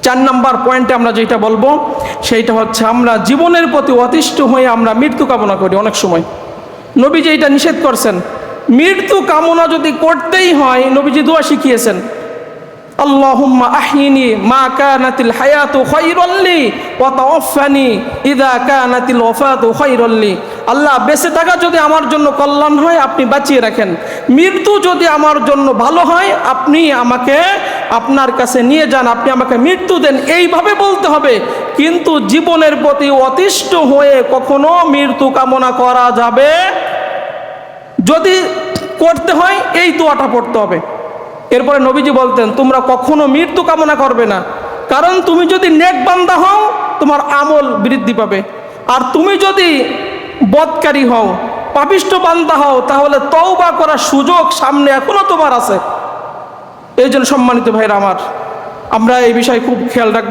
4 নম্বর পয়েন্টে আমরা যেটা বলবো সেইটা হচ্ছে আমরা জীবনের প্রতি অতিষ্ঠ হয়ে আমরা মৃত্যু কামনা করি। অনেক সময় নবীজি এটা নিষেধ করছেন। মৃত্যু কামনা যদি করতেই হয়, নবীজি দোয়া শিখিয়েছেন, আল্লাহুম্মা আহিনি মা কানাতিল হায়াতু খায়রাল লি ওয়া তাওয়াফানি ইযা কানাতিল ওয়াফাতু খায়রাল লি। আল্লাহ, বেঁচে থাকা যদি আমার জন্য কল্যাণ হয় আপনি বাঁচিয়ে রাখেন, মৃত্যু যদি আমার জন্য ভালো হয় আপনি আমাকে আপনার কাছে নিয়ে যান, আপনি আমাকে মৃত্যু দেন, এইভাবে বলতে হবে। কিন্তু জীবনের প্রতি অতিষ্ঠ হয়ে কখনো মৃত্যু কামনা করা যাবে, যদি করতে হয় এই দোয়াটা পড়তে হবে। এরপরে নবীজি বলতেন, তোমরা কখনো মৃত্যু কামনা করবে না, কারণ তুমি যদি নেক বান্দা হও তোমার আমল বৃদ্ধি পাবে, আর তুমি যদি বদকারী হও, পাপিষ্ঠ বান্দা হও, তাহলে তওবা করার সুযোগ সামনে এখনো তোমার আছে। এই জন্য সম্মানিত ভাইরা আমার, আমরা এই বিষয়ে খুব খেয়াল রাখবো।